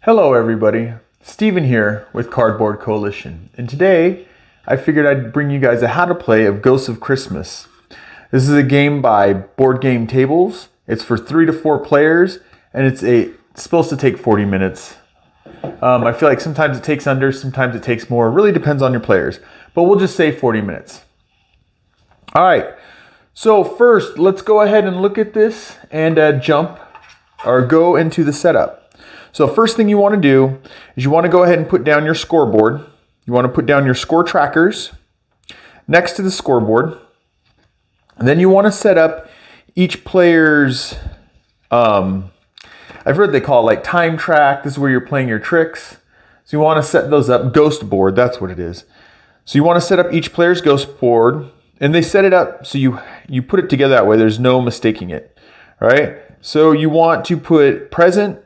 Hello everybody, Steven here with Cardboard Coalition, and today I figured I'd bring you guys a how to play of Ghosts of Christmas. This is a game by Board Game Tables. It's for 3 to 4 players, and it's supposed to take 40 minutes. I feel like sometimes it takes under, sometimes it takes more. It really depends on your players, but we'll just say 40 minutes. All right, so first let's go ahead and look at this and go into the setup. So first thing you want to do is you want to go ahead and put down your scoreboard. You want to put down your score trackers next to the scoreboard. And then you want to set up each player's, I've heard they call it like time track. This is where you're playing your tricks. So you want to set those up. Ghost board, that's what it is. So you want to set up each player's ghost board. And they set it up so you put it together that way. There's no mistaking it. All right? So you want to put past,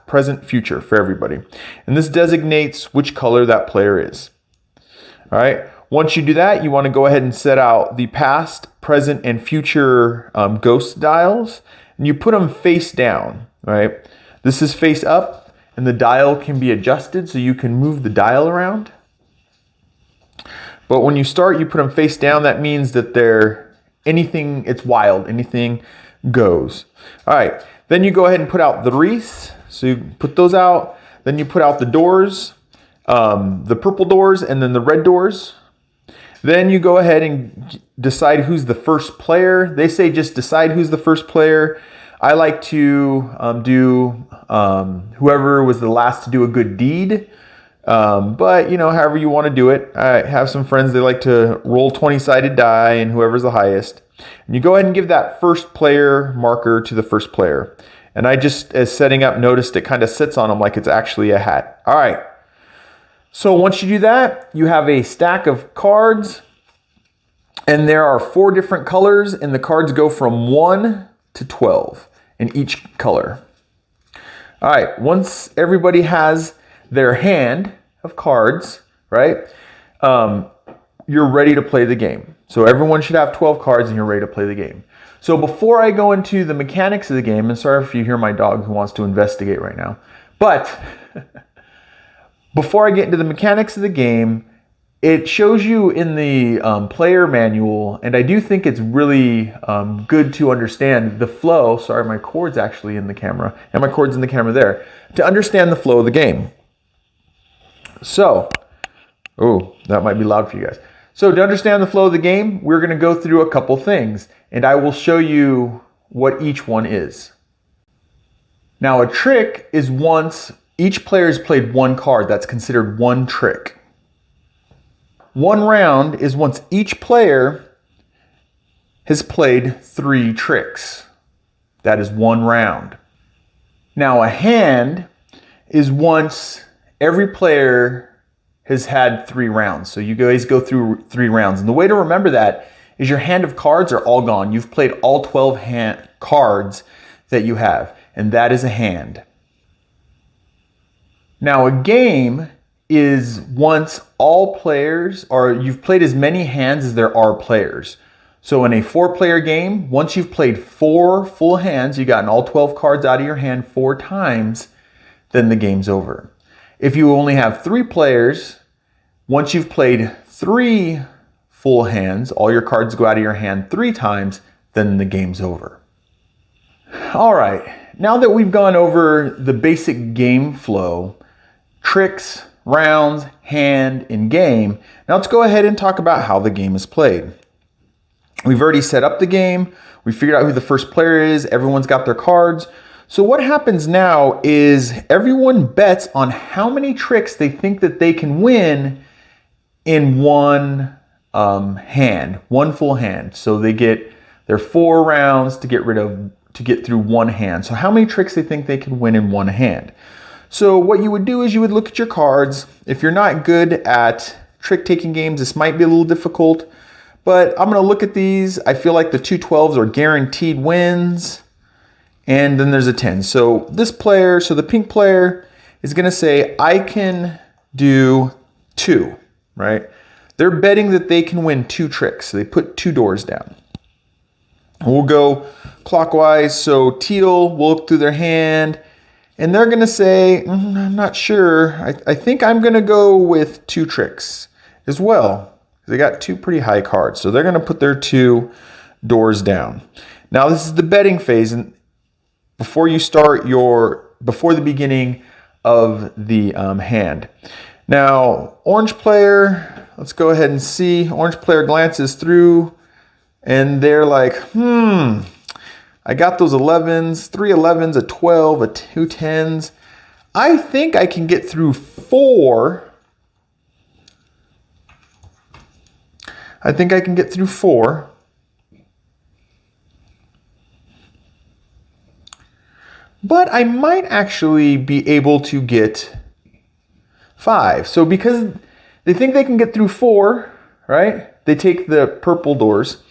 present, future for everybody. And this designates which color that player is. All right. Once you do that, you want to go ahead and set out the past, present, and future ghost dials. And you put them face down. All right. This is face up, and the dial can be adjusted so you can move the dial around. But when you start, you put them face down. That means that it's wild. Anything goes. All right. Then you go ahead and put out the wreaths. So you put those out. Then you put out the doors, the purple doors, and then the red doors. Then you go ahead and decide who's the first player. They say just decide who's the first player. I like to do whoever was the last to do a good deed. But, however you want to do it. I have some friends, they like to roll 20-sided die, and whoever's the highest. And you go ahead and give that first player marker to the first player. And I just, as setting up, noticed it kind of sits on them like it's actually a hat. All right. So once you do that, you have a stack of cards. And there are 4 different colors. And the cards go from 1 to 12 in each color. All right. Once everybody has their hand of cards, right? You're ready to play the game. So everyone should have 12 cards and you're ready to play the game. So before I go into the mechanics of the game, and sorry if you hear my dog who wants to investigate right now, but before I get into the mechanics of the game, it shows you in the player manual, and I do think it's really good to understand the flow. Sorry, my cord's actually in the camera, and my cord's in the camera there. To understand the flow of the game. So, that might be loud for you guys. So to understand the flow of the game, we're going to go through a couple things, and I will show you what each one is. Now, a trick is once each player has played 1 card. That's considered 1 trick. 1 round is once each player has played 3 tricks. That is 1 round. Now, a hand is once every player has had 3 rounds. So you guys go through 3 rounds. And the way to remember that is your hand of cards are all gone. You've played all 12 cards that you have. And that is a hand. Now a game is once all players, or you've played as many hands as there are players. So in a 4-player game, once you've played 4 full hands, you've gotten all 12 cards out of your hand 4 times, then the game's over. If you only have 3 players, once you've played 3 full hands, all your cards go out of your hand 3 times, then the game's over. All right, now that we've gone over the basic game flow, tricks, rounds, hand, and game, now let's go ahead and talk about how the game is played. We've already set up the game. We figured out who the first player is. Everyone's got their cards. So what happens now is everyone bets on how many tricks they think that they can win in 1 hand, 1 full hand. So they get their 4 rounds to get through 1 hand. So how many tricks they think they can win in 1 hand. So what you would do is you would look at your cards. If you're not good at trick-taking games, this might be a little difficult, but I'm going to look at these. I feel like the 2 12s are guaranteed wins. And then there's a 10. So the pink player is going to say, I can do 2, right? They're betting that they can win 2 tricks. So they put 2 doors down. We'll go clockwise. So teal will look through their hand And they're going to say, I'm not sure. I think I'm going to go with 2 tricks as well. They got 2 pretty high cards. So they're going to put their 2 doors down. Now this is the betting phase. And before the beginning of the hand. Now, orange player, let's go ahead and see. Orange player glances through and they're like, I got those 11s, 3 11s, a 12, a 2 10s. I think I can get through 4. I think I can get through 4. But I might actually be able to get 5. So because they think they can get through 4, right? They take the purple doors.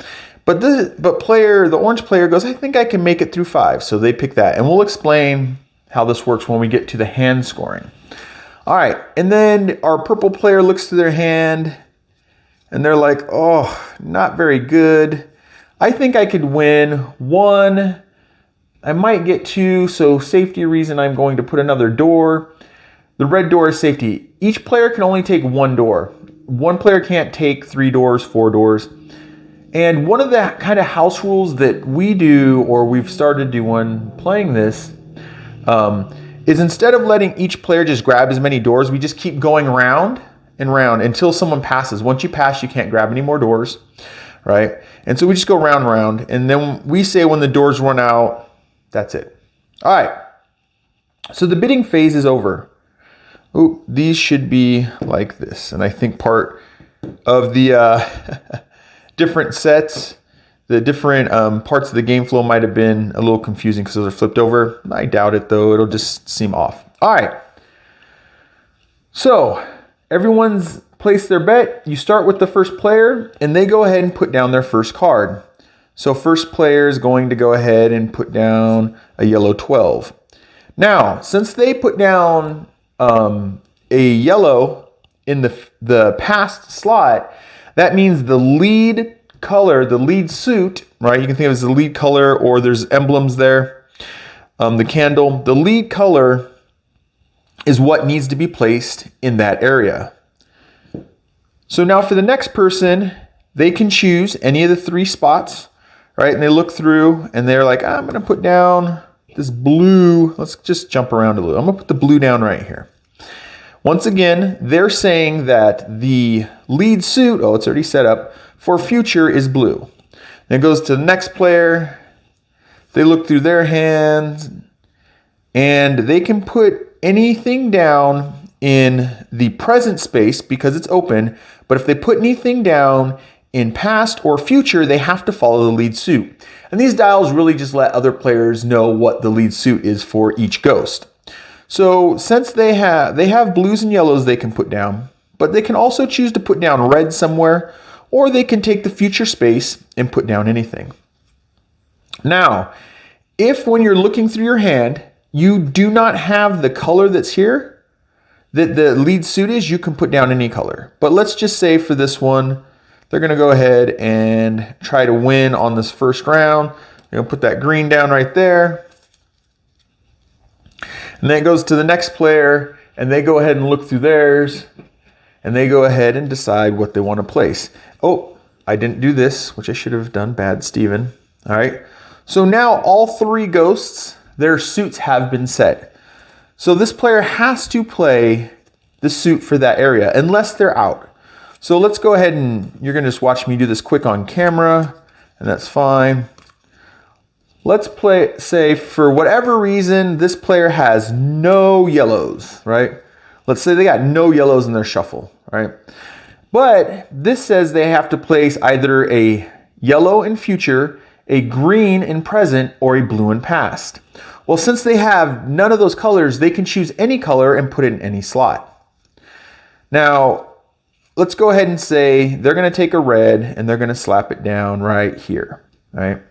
But the orange player goes, I think I can make it through 5. So they pick that. And we'll explain how this works when we get to the hand scoring. All right. And then our purple player looks through their hand and they're like, oh, not very good. I think I could win 1. I might get 2. So safety reason, I'm going to put another door. The red door is safety. Each player can only take 1 door. One player can't take 3 doors, 4 doors. And one of the kind of house rules that we do, or we've started doing playing this, is instead of letting each player just grab as many doors, we just keep going round and round until someone passes. Once you pass, you can't grab any more doors, right? And so we just go round and round. And then we say when the doors run out, that's it. All right. So the bidding phase is over. Oh, these should be like this. And I think part of the different sets, the different parts of the game flow might have been a little confusing because those are flipped over. I doubt it though. It'll just seem off. All right. So everyone's placed their bet. You start with the first player and they go ahead and put down their first card. So first player is going to go ahead and put down a yellow 12. Now, since they put down a yellow in the passed slot, that means the lead color, the lead suit, right? You can think of it as the lead color, or there's emblems there. The candle, the lead color is what needs to be placed in that area. So now for the next person, they can choose any of the 3 spots, right? And they look through and they're like, I'm going to put down this blue. Let's just jump around a little. I'm going to put the blue down right here. Once again, they're saying that the lead suit, it's already set up, for future is blue. Then it goes to the next player. They look through their hands and they can put anything down in the present space because it's open. But if they put anything down in past or future, they have to follow the lead suit. And these dials really just let other players know what the lead suit is for each ghost. So since they have blues and yellows they can put down, but they can also choose to put down red somewhere, or they can take the future space and put down anything. Now, if when you're looking through your hand, you do not have the color that's here, that the lead suit is, you can put down any color. But let's just say for this one, they're going to go ahead and try to win on this first round. They're going to put that green down right there. And then it goes to the next player, and they go ahead and look through theirs, and they go ahead and decide what they want to place. Oh, I didn't do this, which I should have done. Bad, Steven. All right. So now all 3 ghosts, their suits have been set. So this player has to play the suit for that area, unless they're out. So let's go ahead and you're going to just watch me do this quick on camera, and that's fine. Let's say for whatever reason, this player has no yellows, right? Let's say they got no yellows in their shuffle, right? But this says they have to place either a yellow in future, a green in present, or a blue in past. Well, since they have none of those colors, they can choose any color and put it in any slot. Now, let's go ahead and say they're going to take a red and they're going to slap it down right here, right?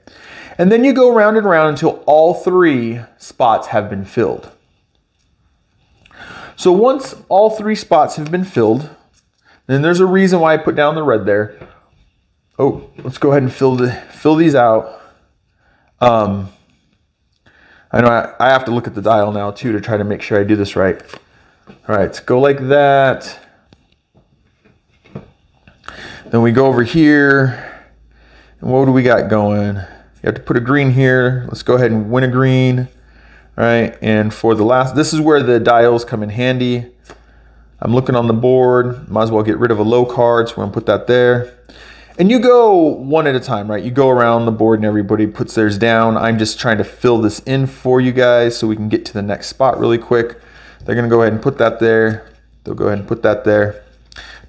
And then you go round and round until all 3 spots have been filled. So once all 3 spots have been filled, then there's a reason why I put down the red there. Oh, let's go ahead and fill these out. I know I have to look at the dial now too to try to make sure I do this right. All right, so go like that. Then we go over here. And what do we got going? You have to put a green here. Let's go ahead and win a green. All right, and for the last, this is where the dials come in handy. I'm looking on the board. Might as well get rid of a low card, so we're gonna put that there. And you go one at a time, right? You go around the board and everybody puts theirs down. I'm just trying to fill this in for you guys so we can get to the next spot really quick. They're gonna go ahead and put that there. They'll go ahead and put that there,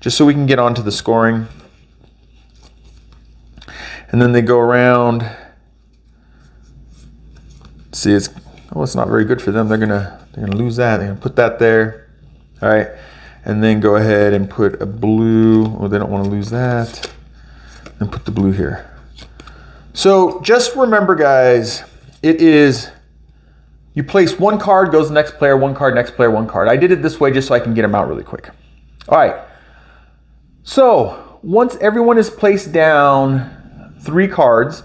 just so we can get on to the scoring. And then they go around. See, it's not very good for them. They're gonna lose that. They're gonna put that there. All right, and then go ahead and put a blue. Well, they don't want to lose that. And put the blue here. So just remember, guys, it is, you place one card, goes the next player, one card, next player, one card. I did it this way just so I can get them out really quick. All right. So once everyone has placed down 3 cards,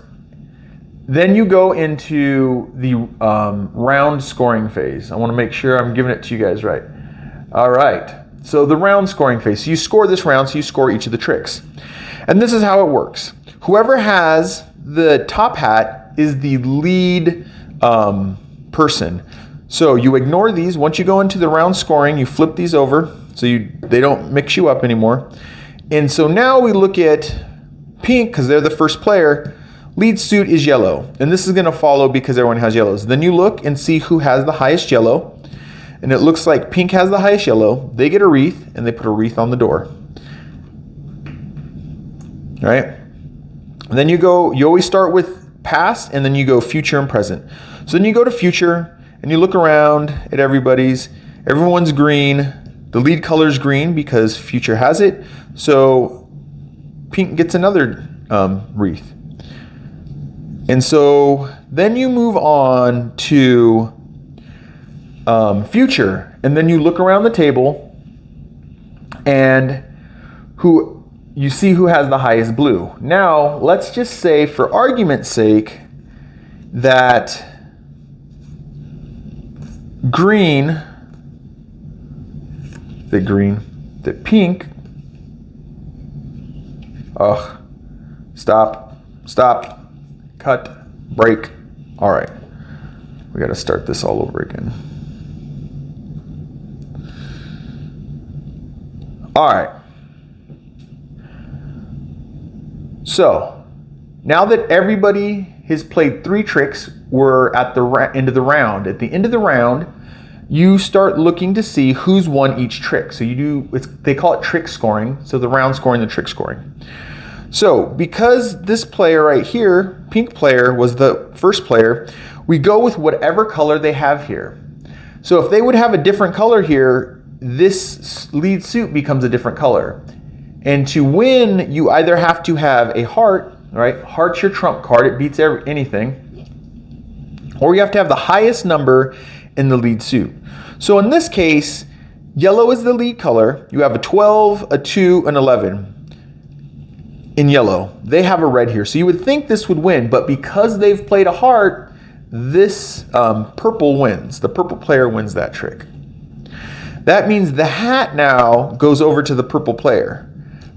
then you go into the round scoring phase. I want to make sure I'm giving it to you guys right. All right. So the round scoring phase. So you score this round, so you score each of the tricks. And this is how it works. Whoever has the top hat is the lead person. So you ignore these. Once you go into the round scoring, you flip these over so they don't mix you up anymore. And so now we look at pink because they're the first player. Lead suit is yellow. And this is going to follow because everyone has yellows. Then you look and see who has the highest yellow. And it looks like pink has the highest yellow. They get a wreath and they put a wreath on the door. All right. And then you always start with past and then you go future and present. So then you go to future and you look around at everyone's green. The lead color is green because future has it. So pink gets another wreath. And so then you move on to future. And then you look around the table and you see who has the highest blue. Now, let's just say, for argument's sake, that pink, stop, cut, break. All right, we got to start this all over again. All right. So, now that everybody has played 3 tricks, we're at the end of the round. At the end of the round, you start looking to see who's won each trick. So they call it trick scoring. So the round scoring, the trick scoring. So because this player right here, pink player, was the first player, we go with whatever color they have here. So if they would have a different color here, this lead suit becomes a different color. And to win, you either have to have a heart, right? Heart's your trump card. It beats anything. Or you have to have the highest number in the lead suit. So in this case, yellow is the lead color. You have a 12, a 2, an 11 in yellow. They have a red here. So you would think this would win, but because they've played a heart, this purple wins. The purple player wins that trick. That means the hat now goes over to the purple player.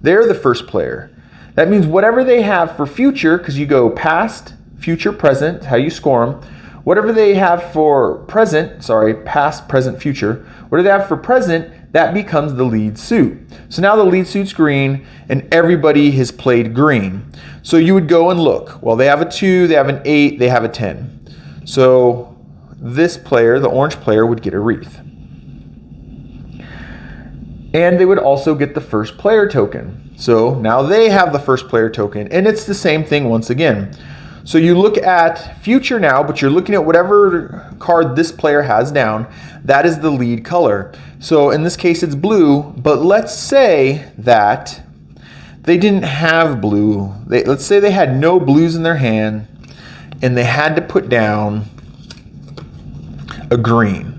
They're the first player. That means whatever they have for future, because you go past, future, present, how you score them. Whatever they have for past, present, future. Whatever they have for present, that becomes the lead suit. So now the lead suit's green and everybody has played green. So you would go and look. Well, they have a 2, they have an 8, they have a 10. So this player, the orange player, would get a wreath. And they would also get the first player token. So now they have the first player token. And it's the same thing once again. So you look at future now, but you're looking at whatever card this player has down. That is the lead color. So in this case, it's blue. But let's say that they didn't have blue. Let's say they had no blues in their hand. And they had to put down a green.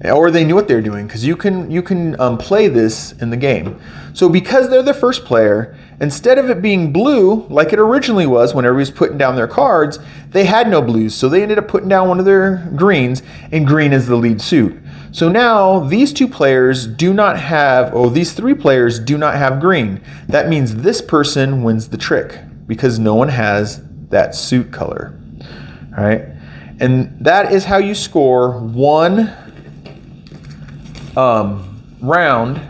or they knew what they were doing, because you can play this in the game. So because they're the first player, instead of it being blue like it originally was when everybody was putting down their cards, they had no blues, so they ended up putting down one of their greens, and green is the lead suit. So now these two players do not have, these three players do not have green. That means this person wins the trick because no one has that suit color. All right, and that is how you score one round.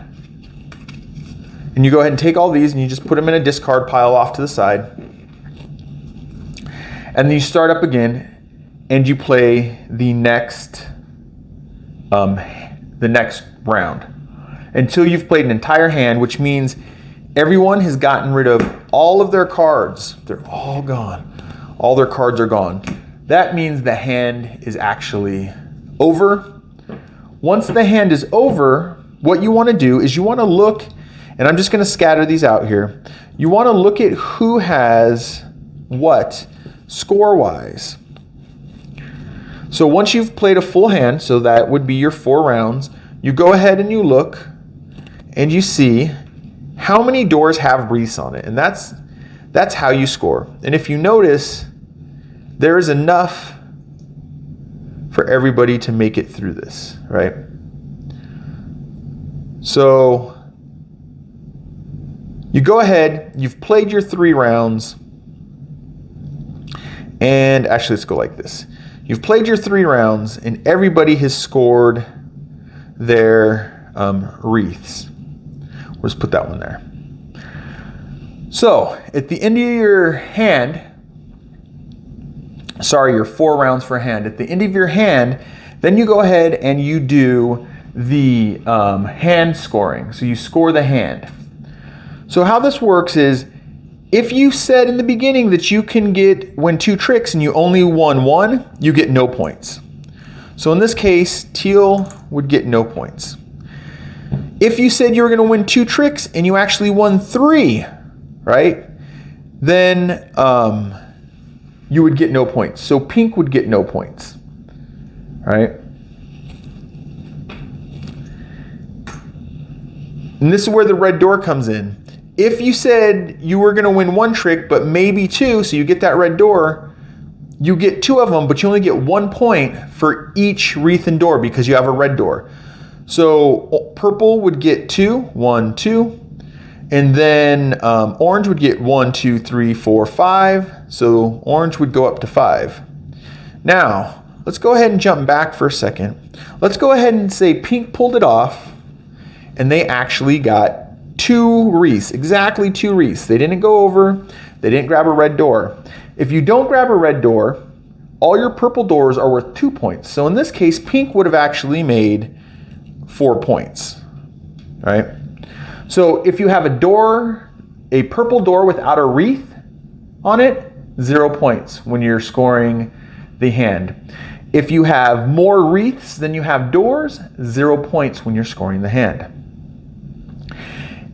And you go ahead and take all these and you just put them in a discard pile off to the side. And then you start up again and you play the next round until you've played an entire hand, which means everyone has gotten rid of all of their cards. They're all gone. All their cards are gone. That means the hand is actually over. Once the hand is over, what you want to do is you want to look, and I'm just going to scatter these out here. You want to look at who has what score-wise. So once you've played a full hand, so that would be your 4 rounds, you go ahead and you look and you see how many doors have wreaths on it. And that's how you score. And if you notice, there is enough for everybody to make it through this, right? So you go ahead, you've played your 3 rounds, and actually let's go like this. You've played your 3 rounds and everybody has scored their wreaths. We'll just put that one there. So at the end of your hand, your 4 rounds for a hand. At the end of your hand, then you go ahead and you do the hand scoring. So you score the hand. So how this works is, if you said in the beginning that you can win 2 tricks and you only won 1, you get no points. So in this case, teal would get no points. If you said you were going to win 2 tricks and you actually won 3, right? Then you would get no points. So pink would get no points, right? And this is where the red door comes in. If you said you were going to win 1 trick, but maybe 2, so you get that red door, you get 2 of them, but you only get 1 point for each wreath and door because you have a red door. So purple would get 2, 1, 2. And then orange would get 1, 2, 3, 4, 5. So orange would go up to 5. Now, let's go ahead and jump back for a second. Let's go ahead and say pink pulled it off, and they actually got 2 wreaths, exactly 2 wreaths. They didn't go over, they didn't grab a red door. If you don't grab a red door, all your purple doors are worth 2 points. So in this case, pink would have actually made 4 points, right? So if you have a purple door without a wreath on it, 0 points when you're scoring the hand. If you have more wreaths than you have doors, 0 points when you're scoring the hand.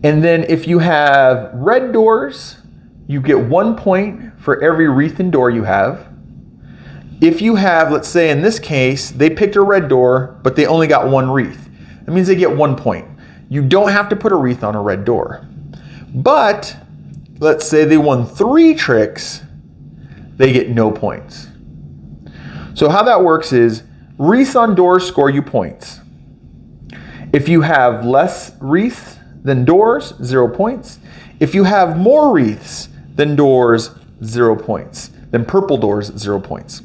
And then if you have red doors, you get 1 point for every wreath and door you have. If you have, let's say in this case, they picked a red door, but they only got 1 wreath. That means they get 1 point. You don't have to put a wreath on a red door. But let's say they won 3 tricks, they get no points. So how that works is, wreaths on doors score you points. If you have less wreaths than doors, 0 points. If you have more wreaths than doors, 0 points. Then purple doors, 0 points.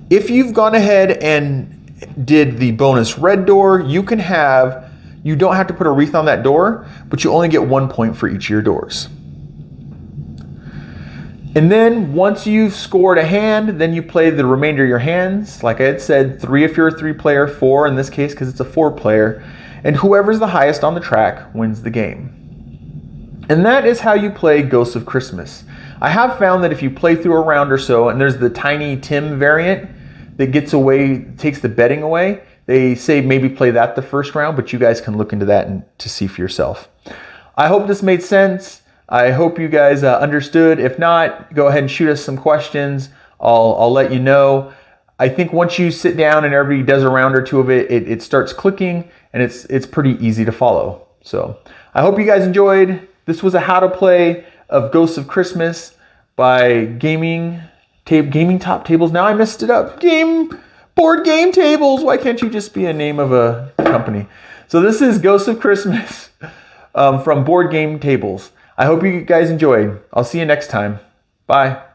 If you've gone ahead and did the bonus red door, you don't have to put a wreath on that door, but you only get 1 point for each of your doors. And then once you've scored a hand, then you play the remainder of your hands. Like I had said, 3 if you're a 3-player, 4 in this case because it's a 4-player. And whoever's the highest on the track wins the game. And that is how you play Ghosts of Christmas. I have found that if you play through a round or so, and there's the Tiny Tim variant that takes the betting away, they say maybe play that the first round, but you guys can look into that and to see for yourself. I hope this made sense. I hope you guys understood. If not, go ahead and shoot us some questions. I'll let you know. I think once you sit down and everybody does a round or two of it, it starts clicking, and it's pretty easy to follow. So I hope you guys enjoyed. This was a how to play of Ghosts of Christmas by Gaming Top Tables. Now I messed it up. Board Game Tables. Why can't you just be a name of a company? So this is Ghosts of Christmas from Board Game Tables. I hope you guys enjoyed. I'll see you next time. Bye.